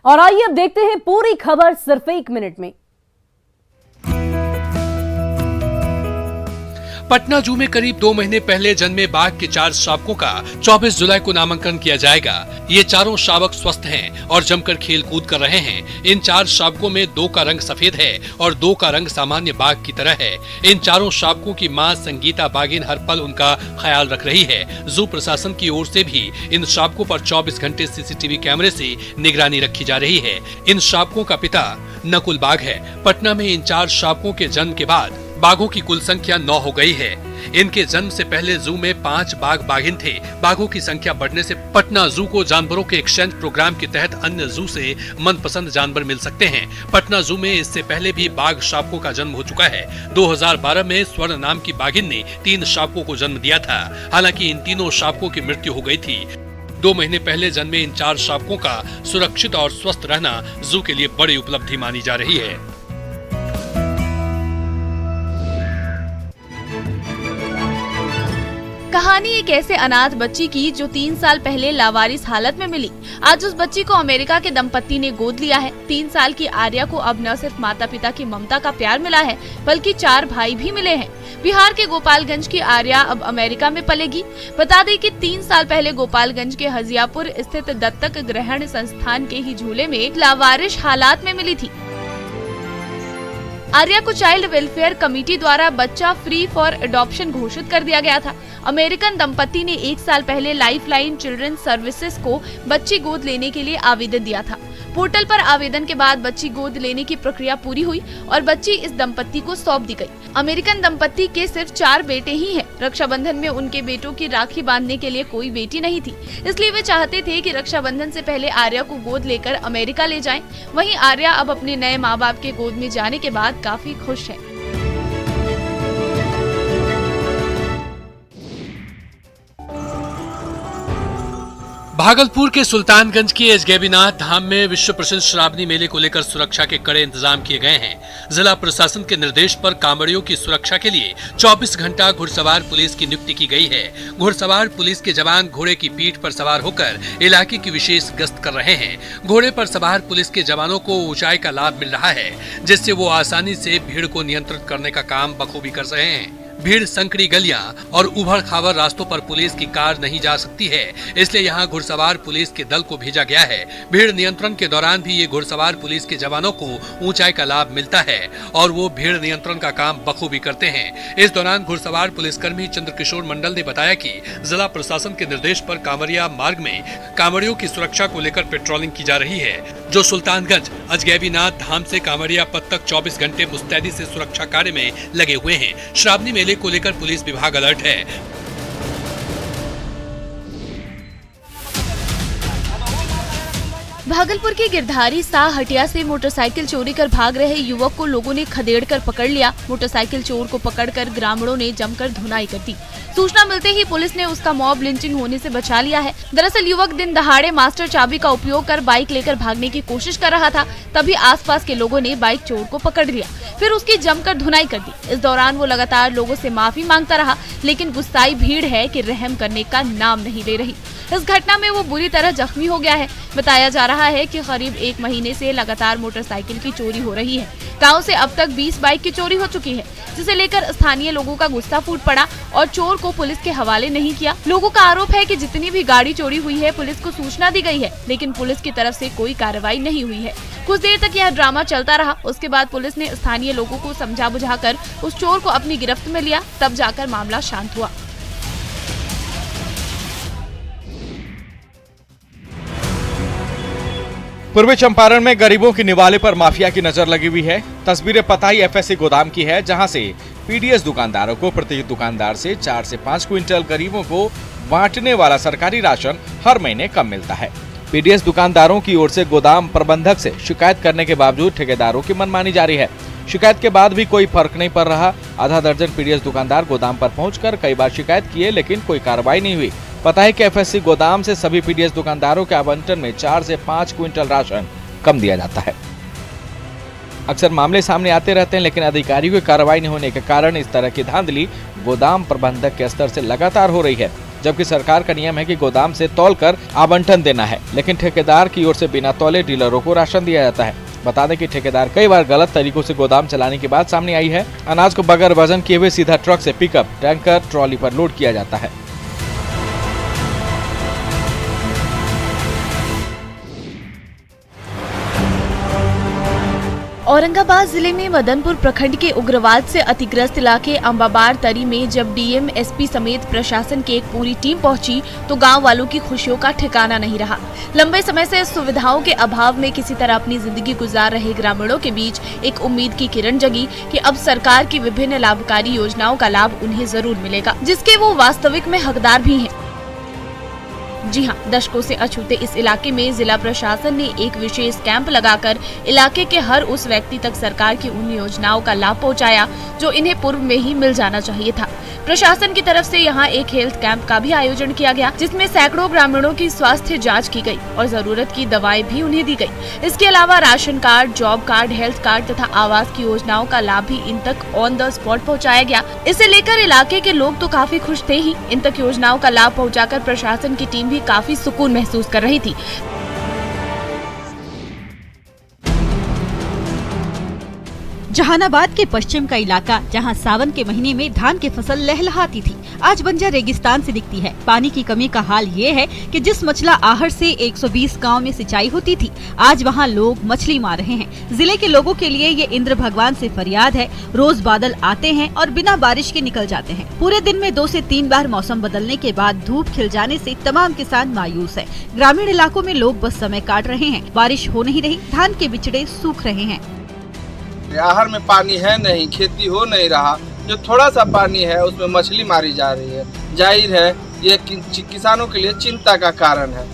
और आइए अब देखते हैं पूरी खबर सिर्फ 1 मिनट में। पटना जू में करीब 2 महीने पहले जन्मे बाघ के 4 शावकों का 24 जुलाई को नामांकन किया जाएगा। ये चारों शावक स्वस्थ हैं और जमकर खेल कूद कर रहे हैं। इन 4 शावकों में 2 का रंग सफेद है और 2 का रंग सामान्य बाघ की तरह है। इन चारों शावकों की मां संगीता बागिन हर पल उनका ख्याल रख रही है। जू प्रशासन की ओर से भी इन शावकों पर 24 घंटे सीसीटीवी कैमरे से निगरानी रखी जा रही है। इन शावकों का पिता नकुल बाघ है। पटना में इन 4 शावकों के जन्म के बाद बाघों की कुल संख्या 9 हो गई है। इनके जन्म से पहले जू में 5 बाघ बाघिन थे। बाघों की संख्या बढ़ने से पटना जू को जानवरों के एक्सचेंज प्रोग्राम के तहत अन्य जू से मनपसंद जानवर मिल सकते हैं। पटना जू में इससे पहले भी बाघ शावकों का जन्म हो चुका है। 2012 में स्वर्ण नाम की बाघिन ने 3 शावकों को जन्म दिया था। हालांकि इन तीनों शावकों की मृत्यु हो गई थी। 2 महीने पहले जन्मे इन 4 शावकों का सुरक्षित और स्वस्थ रहना जू के लिए बड़ी उपलब्धि मानी जा रही है। कहानी एक ऐसे अनाथ बच्ची की जो 3 साल पहले लावारिस हालत में मिली। आज उस बच्ची को अमेरिका के दंपत्ति ने गोद लिया है। 3 साल की आर्या को अब न सिर्फ माता पिता की ममता का प्यार मिला है, बल्कि 4 भाई भी मिले हैं। बिहार के गोपालगंज की आर्या अब अमेरिका में पलेगी। बता दें कि 3 साल पहले गोपालगंज के हजियापुर स्थित दत्तक ग्रहण संस्थान के ही झूले में लावारिस हालात में मिली थी। आर्या को चाइल्ड वेलफेयर कमेटी द्वारा बच्चा फ्री फॉर अडॉप्शन घोषित कर दिया गया था। अमेरिकन दंपत्ति ने 1 साल पहले लाइफलाइन चिल्ड्रन सर्विसेज को बच्ची गोद लेने के लिए आवेदन दिया था। पोर्टल पर आवेदन के बाद बच्ची गोद लेने की प्रक्रिया पूरी हुई और बच्ची इस दंपत्ति को सौंप दी गई। अमेरिकन दंपत्ति के सिर्फ 4 बेटे ही हैं। रक्षाबंधन में उनके बेटों की राखी बांधने के लिए कोई बेटी नहीं थी, इसलिए वे चाहते थे कि रक्षाबंधन से पहले आर्या को गोद लेकर अमेरिका ले जाएं। वहीं आर्या अब अपने नए माँ बाप के गोद में जाने के बाद काफी खुश है। भागलपुर के सुल्तानगंज के एजगैबीनाथ धाम में विश्व प्रसिद्ध श्रावणी मेले को लेकर सुरक्षा के कड़े इंतजाम किए गए हैं। जिला प्रशासन के निर्देश पर कांवड़ियों की सुरक्षा के लिए 24 घंटा घुड़सवार पुलिस की नियुक्ति की गई है। घुड़सवार पुलिस के जवान घोड़े की पीठ पर सवार होकर इलाके की विशेष गश्त कर रहे हैं। घोड़े पर सवार पुलिस के जवानों को ऊंचाई का लाभ मिल रहा है, जिससे वो आसानी से भीड़ को नियंत्रित करने का काम बखूबी कर रहे हैं। भीड़ संकरी गलियां और उभड़ खाबड़ रास्तों पर पुलिस की कार नहीं जा सकती है, इसलिए यहां घुड़सवार पुलिस के दल को भेजा गया है। भीड़ नियंत्रण के दौरान भी ये घुड़सवार पुलिस के जवानों को ऊंचाई का लाभ मिलता है और वो भीड़ नियंत्रण का काम बखूबी करते हैं। इस दौरान घुड़सवार पुलिसकर्मी चंद्रकिशोर मंडल ने बताया कि जिला प्रशासन के निर्देश पर कांवरिया मार्ग में कांवड़ियों की सुरक्षा को लेकर पेट्रोलिंग की जा रही है, जो सुल्तानगंज अजगैबीनाथ धाम से कांवरिया पथ तक 24 घंटे मुस्तैदी से सुरक्षा कार्य में लगे हुए हैं। श्रावणी मेले को लेकर पुलिस विभाग अलर्ट है। भागलपुर के गिरधारी शाह हटिया से मोटरसाइकिल चोरी कर भाग रहे युवक को लोगों ने खदेड़कर पकड़ लिया। मोटरसाइकिल चोर को पकड़कर ग्रामीणों ने जमकर धुनाई कर दी। सूचना मिलते ही पुलिस ने उसका मॉब लिंचिंग होने से बचा लिया है। दरअसल युवक दिन दहाड़े मास्टर चाबी का उपयोग कर बाइक लेकर भागने की कोशिश कर रहा था, तभी आसपास के लोगों ने बाइक चोर को पकड़ लिया, फिर उसकी जमकर धुनाई कर दी। इस दौरान वो लगातार लोगों से माफी मांगता रहा, लेकिन गुस्साई भीड़ है कि रहम करने का नाम नहीं ले रही। इस घटना में वो बुरी तरह जख्मी हो गया है। बताया जा रहा है कि करीब 1 महीने से लगातार मोटरसाइकिल की चोरी हो रही है। गांव से अब तक 20 बाइक की चोरी हो चुकी है, जिसे लेकर स्थानीय लोगों का गुस्सा फूट पड़ा और चोर को पुलिस के हवाले नहीं किया। लोगों का आरोप है कि जितनी भी गाड़ी चोरी हुई है पुलिस को सूचना दी गई है, लेकिन पुलिस की तरफ से कोई कार्रवाई नहीं हुई है। कुछ देर तक यह ड्रामा चलता रहा। उसके बाद पुलिस ने स्थानीय लोगों को समझा बुझाकर उस चोर को अपनी गिरफ्त में लिया, तब जाकर मामला शांत हुआ। पूर्वी चंपारण में गरीबों की निवाले पर माफिया की नजर लगी हुई है। तस्वीरें पताई एफएससी गोदाम की है, जहां से पीडीएस दुकानदारों को प्रति दुकानदार से 4 से 5 क्विंटल गरीबों को बांटने वाला सरकारी राशन हर महीने कम मिलता है। पीडीएस दुकानदारों की ओर से गोदाम प्रबंधक से शिकायत करने के बावजूद ठेकेदारों की मनमानी जारी है। शिकायत के बाद भी कोई फर्क नहीं पड़ रहा। आधा दर्जन पीडीएस दुकानदार गोदाम पर पहुंचकर कई बार शिकायत किए, लेकिन कोई कार्रवाई नहीं हुई। पता है कि एफएससी गोदाम से सभी पीडीएस दुकानदारों के आवंटन में 4 से 5 क्विंटल राशन कम दिया जाता है। अक्सर मामले सामने आते रहते हैं, लेकिन अधिकारियों की कार्रवाई नहीं होने के कारण इस तरह की धांधली गोदाम प्रबंधक के स्तर से लगातार हो रही है, जबकि सरकार का नियम है कि गोदाम से तौलकर आवंटन देना है, लेकिन ठेकेदार की ओर से बिना तौले डीलरों को राशन दिया जाता है। बता दें कि ठेकेदार कई बार गलत तरीकों से गोदाम चलाने की बात सामने आई है। अनाज को बगैर वजन किए हुए सीधा ट्रक से पिकअप, टैंकर, ट्रॉली पर लोड किया जाता है। औरंगाबाद जिले में मदनपुर प्रखंड के उग्रवाद से अतिग्रस्त इलाके अम्बाबार तरी में जब डीएम, एसपी समेत प्रशासन की एक पूरी टीम पहुंची तो गांव वालों की खुशियों का ठिकाना नहीं रहा। लंबे समय से सुविधाओं के अभाव में किसी तरह अपनी जिंदगी गुजार रहे ग्रामीणों के बीच एक उम्मीद की किरण जगी कि अब सरकार की विभिन्न लाभकारी योजनाओं का लाभ उन्हें जरूर मिलेगा, जिसके वो वास्तविक में हकदार भी हैं। जी हां, दशकों से अछूते इस इलाके में जिला प्रशासन ने एक विशेष कैंप लगाकर इलाके के हर उस व्यक्ति तक सरकार की उन योजनाओं का लाभ पहुंचाया जो इन्हें पूर्व में ही मिल जाना चाहिए था। प्रशासन की तरफ से यहां एक हेल्थ कैंप का भी आयोजन किया गया, जिसमें सैकड़ों ग्रामीणों की स्वास्थ्य जांच की गई और जरूरत की दवाएं भी उन्हें दी गई। इसके अलावा ration card, job card, health card तथा आवास की योजनाओं का लाभ भी इन तक ऑन द स्पॉट पहुँचाया गया। इसे लेकर इलाके के लोग तो काफी खुश थे ही, इन तक योजनाओं का लाभ पहुँचाकर प्रशासन की टीम भी काफी सुकून महसूस कर रही थी। जहानाबाद के पश्चिम का इलाका, जहां सावन के महीने में धान की फसल लहलहाती थी, आज बंजर रेगिस्तान से दिखती है। पानी की कमी का हाल ये है कि जिस मछला आहर से 120 गांव में सिंचाई होती थी, आज वहां लोग मछली मार रहे हैं। जिले के लोगों के लिए ये इंद्र भगवान से फरियाद है। रोज बादल आते हैं और बिना बारिश के निकल जाते हैं। पूरे दिन में 2 से 3 बार मौसम बदलने के बाद धूप खिल जाने से तमाम किसान मायूस है। ग्रामीण इलाकों में लोग बस समय काट रहे हैं। बारिश हो नहीं रही, धान के बिचड़े सूख रहे हैं। आहर में पानी है नहीं, खेती हो नहीं रहा। जो थोड़ा सा पानी है उसमें मछली मारी जा रही है। जाहिर है ये किसानों के लिए चिंता का कारण है।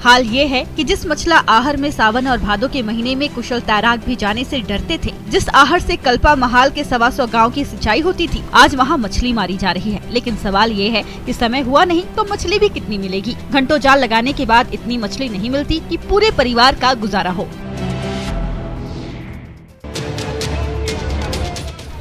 हाल ये है कि जिस मछला आहर में सावन और भादों के महीने में कुशल तैराक भी जाने से डरते थे, जिस आहर से कल्पा महाल के 125 गांव की सिंचाई होती थी, आज वहां मछली मारी जा रही है। लेकिन सवाल ये है कि समय हुआ नहीं तो मछली भी कितनी मिलेगी। घंटों जाल लगाने के बाद इतनी मछली नहीं मिलती कि पूरे परिवार का गुजारा हो।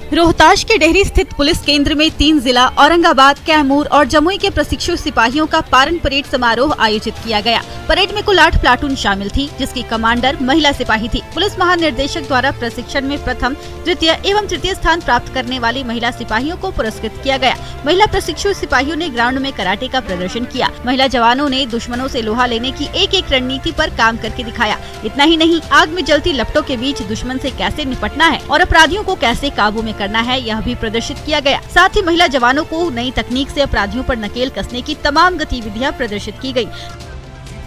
रोहताश के डेहरी स्थित पुलिस केंद्र में 3 जिला औरंगाबाद, कैमूर और जमुई के प्रशिक्षु सिपाहियों का पारण परेड समारोह आयोजित किया गया। परेड में कुल 8 प्लाटून शामिल थी, जिसकी कमांडर महिला सिपाही थी। पुलिस महानिर्देशक द्वारा प्रशिक्षण में प्रथम, द्वितीय एवं तृतीय स्थान प्राप्त करने वाली महिला सिपाहियों को पुरस्कृत किया गया। महिला प्रशिक्षु सिपाहियों ने ग्राउंड में कराटे का प्रदर्शन किया। महिला जवानों ने दुश्मनों से लोहा लेने की एक रणनीति पर काम करके दिखाया। इतना ही नहीं, आग में जलती लपटों के बीच दुश्मन से कैसे निपटना है और अपराधियों को कैसे काबू में करना है, यह भी प्रदर्शित किया गया। साथ ही महिला जवानों को नई तकनीक से अपराधियों पर नकेल कसने की तमाम गतिविधियां प्रदर्शित की गई।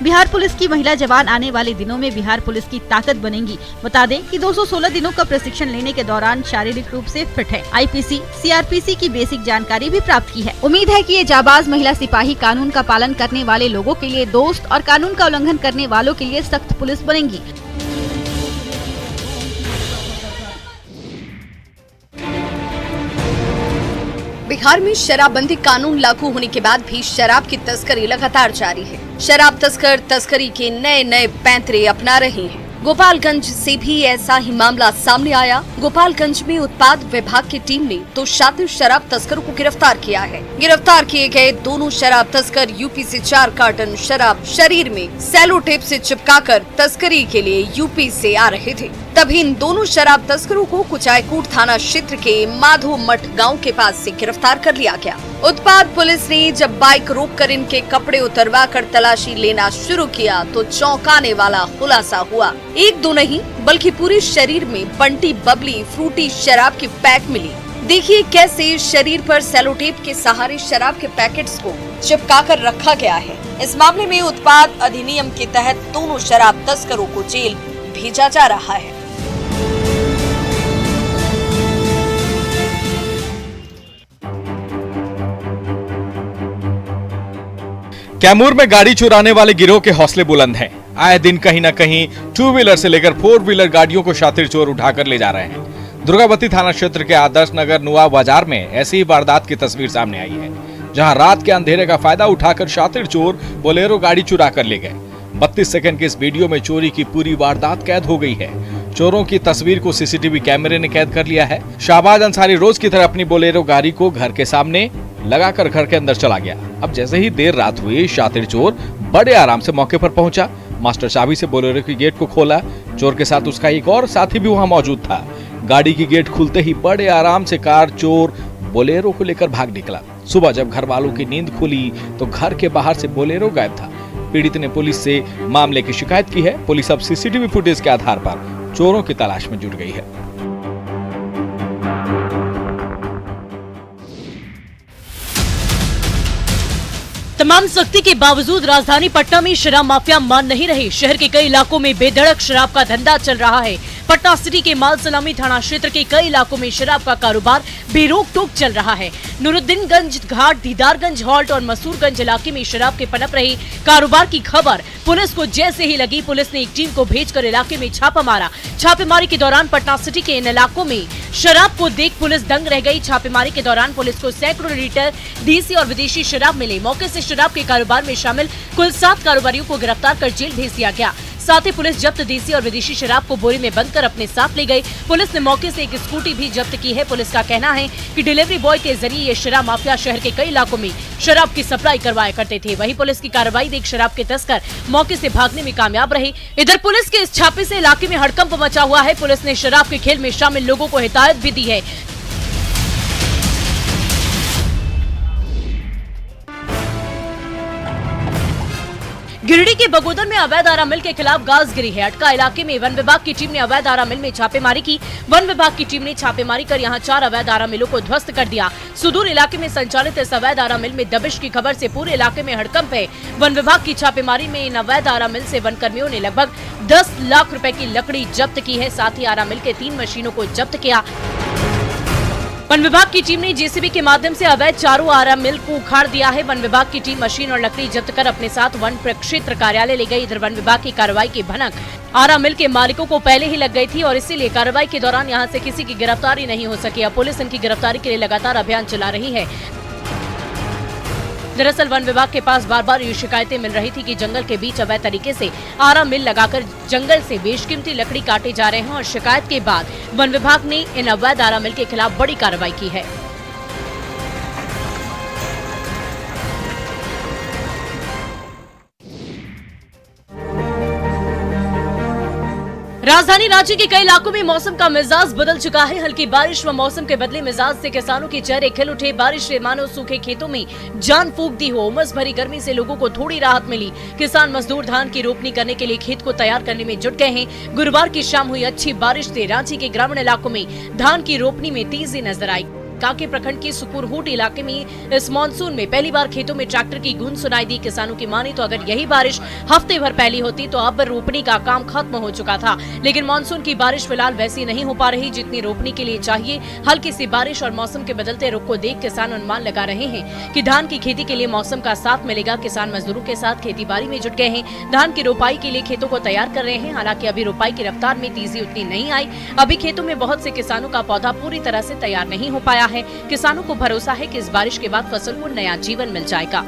बिहार पुलिस की महिला जवान आने वाले दिनों में बिहार पुलिस की ताकत बनेंगी। बता दें कि 216 दिनों का प्रशिक्षण लेने के दौरान शारीरिक रूप से फिट है। आईपीसी, सीआरपीसी की बेसिक जानकारी भी प्राप्त की है। उम्मीद है कि ये जाबाज महिला सिपाही कानून का पालन करने वाले लोगों के लिए दोस्त और कानून का उल्लंघन करने वालों के लिए सख्त पुलिस बनेंगी। बिहार में शराबबंदी कानून लागू होने के बाद भी शराब की तस्करी लगातार जारी है। शराब तस्कर तस्करी के नए नए पैंतरे अपना रहे हैं। गोपालगंज से भी ऐसा ही मामला सामने आया। गोपालगंज में उत्पाद विभाग की टीम ने तो 7 शराब तस्करों को गिरफ्तार किया है। गिरफ्तार किए गए दोनों शराब तस्कर यूपी से 4 कार्टन शराब शरीर में सेलो टेप से चिपकाकर तस्करी के लिए यूपी से आ रहे थे। तभी इन दोनों शराब तस्करों को कुचायकोट थाना क्षेत्र के माधो मठ गाँव के पास से गिरफ्तार कर लिया गया। उत्पाद पुलिस ने जब बाइक रोककर इनके कपड़े उतरवा कर तलाशी लेना शुरू किया तो चौंकाने वाला खुलासा हुआ। 1-2 नहीं बल्कि पूरे शरीर में बंटी, बबली, फ्रूटी शराब की पैक मिली। देखिए कैसे शरीर पर सेलोटेप के सहारे शराब के पैकेट्स को चिपका कर रखा गया है। इस मामले में उत्पाद अधिनियम के तहत दोनों शराब तस्करों को जेल भेजा जा रहा है। कैमूर में गाड़ी चुराने वाले गिरोह के हौसले बुलंद हैं। आए दिन कहीं न कहीं 2 व्हीलर से लेकर 4 व्हीलर गाड़ियों को शातिर चोर उठाकर ले जा रहे हैं। दुर्गावती थाना क्षेत्र के आदर्श नगर नुआ बाजार में ऐसी ही वारदात की तस्वीर सामने आई है, जहां रात के अंधेरे का फायदा उठाकर शातिर चोर बोलेरो गाड़ी चुरा कर ले गए। 32 सेकंड के इस वीडियो में चोरी की पूरी वारदात कैद हो गई है। चोरों की तस्वीर को सीसीटीवी कैमरे ने कैद कर लिया है। शाहबाज अंसारी रोज की तरह अपनी बोलेरो गाड़ी को घर के सामने लगाकर घर के अंदर चला गया। अब जैसे ही देर रात हुई, शातिर चोर बड़े आराम से मौके पर पहुंचा। मास्टर चाबी से बोलेरो की गेट को खोला। चोर के साथ उसका एक और साथी भी वहां मौजूद था। गाड़ी की गेट खुलते ही बड़े आराम से कार चोर बोलेरो को लेकर भाग निकला। सुबह जब घर वालों की नींद खुली तो घर के बाहर से बोलेरो गायब था। पीड़ित ने पुलिस से मामले की शिकायत की है। पुलिस अब सीसीटीवी फुटेज के आधार पर चोरों की तलाश में जुट गई है। तमाम सख्ती के बावजूद राजधानी पटना में शराब माफिया मान नहीं रहे। शहर के कई इलाकों में बेधड़क शराब का धंधा चल रहा है। पटना सिटी के माल सलामी थाना क्षेत्र के कई इलाकों में शराब का कारोबार बेरोक टोक चल रहा है। नूरुद्दीनगंज घाट, दीदारगंज हॉल्ट और मसूरगंज इलाके में शराब के पनप रहे कारोबार की खबर पुलिस को जैसे ही लगी, पुलिस ने एक टीम को भेजकर इलाके में छापा मारा। छापेमारी के दौरान पटना सिटी के इन इलाकों में शराब को देख पुलिस दंग रह गई। छापेमारी के दौरान पुलिस को सैकड़ों लीटर देसी और विदेशी शराब मिली। मौके से शराब के कारोबार में शामिल कुल 7 कारोबारियों को गिरफ्तार कर जेल भेज दिया गया। साथ ही पुलिस जब्त देसी और विदेशी शराब को बोरे में बंद कर अपने साथ ले गई। पुलिस ने मौके से एक स्कूटी भी जब्त की है। पुलिस का कहना है कि डिलीवरी बॉय के जरिए ये शराब माफिया शहर के कई इलाकों में शराब की सप्लाई करवाया करते थे। वहीं पुलिस की कार्रवाई देख शराब के तस्कर मौके से भागने में कामयाब रहे। इधर पुलिस के इस छापे से इलाके में हड़कंप मचा हुआ है। पुलिस ने शराब के खेल में शामिल लोगों को हिदायत भी दी है। गिरिडीह के बगोदर में अवैध आरा मिल के खिलाफ गाज गिरी है। अटका इलाके में वन विभाग की टीम ने अवैध आरा मिल में छापेमारी की। वन विभाग की टीम ने छापेमारी कर यहां 4 अवैध आरा मिलों को ध्वस्त कर दिया। सुदूर इलाके में संचालित इस अवैध आरा मिल में दबिश की खबर से पूरे इलाके में हड़कंप है। वन विभाग की छापेमारी में इन अवैध आरा मिल से वन कर्मियों ने लगभग 10 लाख रुपए की लकड़ी जब्त की है। साथ ही आरा मिल के 3 मशीनों को जब्त किया। वन विभाग की टीम ने जेसीबी के माध्यम से अवैध चारों आरा मिल को उखाड़ दिया है। वन विभाग की टीम मशीन और लकड़ी जब्त कर अपने साथ वन प्रक्षेत्र कार्यालय ले गई। इधर वन विभाग की कार्रवाई की भनक आरा मिल के मालिकों को पहले ही लग गई थी और इसीलिए कार्रवाई के दौरान यहां से किसी की गिरफ्तारी नहीं हो सकी। अब पुलिस इनकी गिरफ्तारी के लिए लगातार अभियान चला रही है। दरअसल वन विभाग के पास बार बार ये शिकायतें मिल रही थी कि जंगल के बीच अवैध तरीके से आरा मिल लगाकर जंगल से बेशकीमती लकड़ी काटे जा रहे हैं और शिकायत के बाद वन विभाग ने इन अवैध आरा मिल के खिलाफ बड़ी कार्रवाई की है। राजधानी रांची के कई इलाकों में मौसम का मिजाज बदल चुका है। हल्की बारिश व मौसम के बदले मिजाज से किसानों के चेहरे खिल उठे। बारिश से मानो सूखे खेतों में जान फूंक दी हो। उमस भरी गर्मी से लोगों को थोड़ी राहत मिली। किसान मजदूर धान की रोपनी करने के लिए खेत को तैयार करने में जुट गए हैं। गुरुवार की शाम हुई अच्छी बारिश से रांची के ग्रामीण इलाकों में धान की रोपनी में तेजी नजर आई। कांके प्रखंड के सुकुरहूट इलाके में इस मानसून में पहली बार खेतों में ट्रैक्टर की गूंज सुनाई दी। किसानों की माने तो अगर यही बारिश हफ्ते भर पहली होती तो अब रोपनी का काम खत्म हो चुका था। लेकिन मानसून की बारिश फिलहाल वैसी नहीं हो पा रही जितनी रोपनी के लिए चाहिए। हल्की सी बारिश और मौसम के बदलते रुख को देख किसान अनुमान लगा रहे हैं कि धान की खेती के लिए मौसम का साथ मिलेगा। किसान मजदूरों के साथ खेती बाड़ी में जुट गए हैं। धान की रोपाई के लिए खेतों को तैयार कर रहे हैं। हालांकि अभी रोपाई की रफ्तार में तेजी उतनी नहीं आई। अभी खेतों में बहुत से किसानों का पौधा पूरी तरह से तैयार नहीं हो पाया है। किसानों को भरोसा है कि इस बारिश के बाद फसल को नया जीवन मिल जाएगा।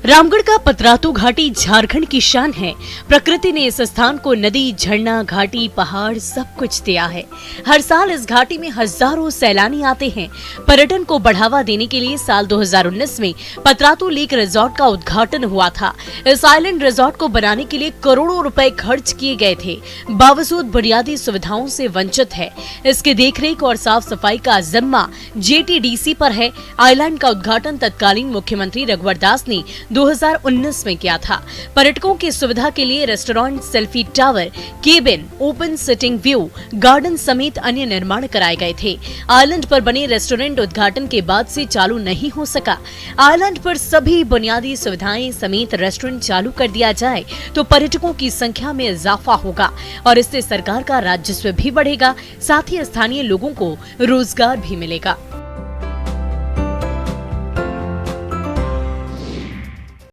रामगढ़ का पतरातू घाटी झारखंड की शान है। प्रकृति ने इस स्थान को नदी, झरना, घाटी, पहाड़ सब कुछ दिया है। हर साल इस घाटी में हजारों सैलानी आते हैं। पर्यटन को बढ़ावा देने के लिए साल 2019 में पतरातू लेक रिजॉर्ट का उद्घाटन हुआ था। इस आइलैंड रिजॉर्ट को बनाने के लिए करोड़ों रुपए खर्च किए गए थे, बावजूद बुनियादी सुविधाओं से वंचित है। इसके देखरेख और साफ सफाई का जिम्मा JTDC पर है। आइलैंड का उद्घाटन तत्कालीन मुख्यमंत्री रघुवर दास ने 2019 में किया था। पर्यटकों की सुविधा के लिए restaurant, selfie tower, cabin, open sitting view, garden समेत अन्य निर्माण कराए गए थे। आइलैंड पर बने रेस्टोरेंट उद्घाटन के बाद से चालू नहीं हो सका। आइलैंड पर सभी बुनियादी सुविधाएं समेत रेस्टोरेंट चालू कर दिया जाए तो पर्यटकों की संख्या में इजाफा होगा और इससे सरकार का राजस्व भी बढ़ेगा, साथ ही स्थानीय लोगों को रोजगार भी मिलेगा।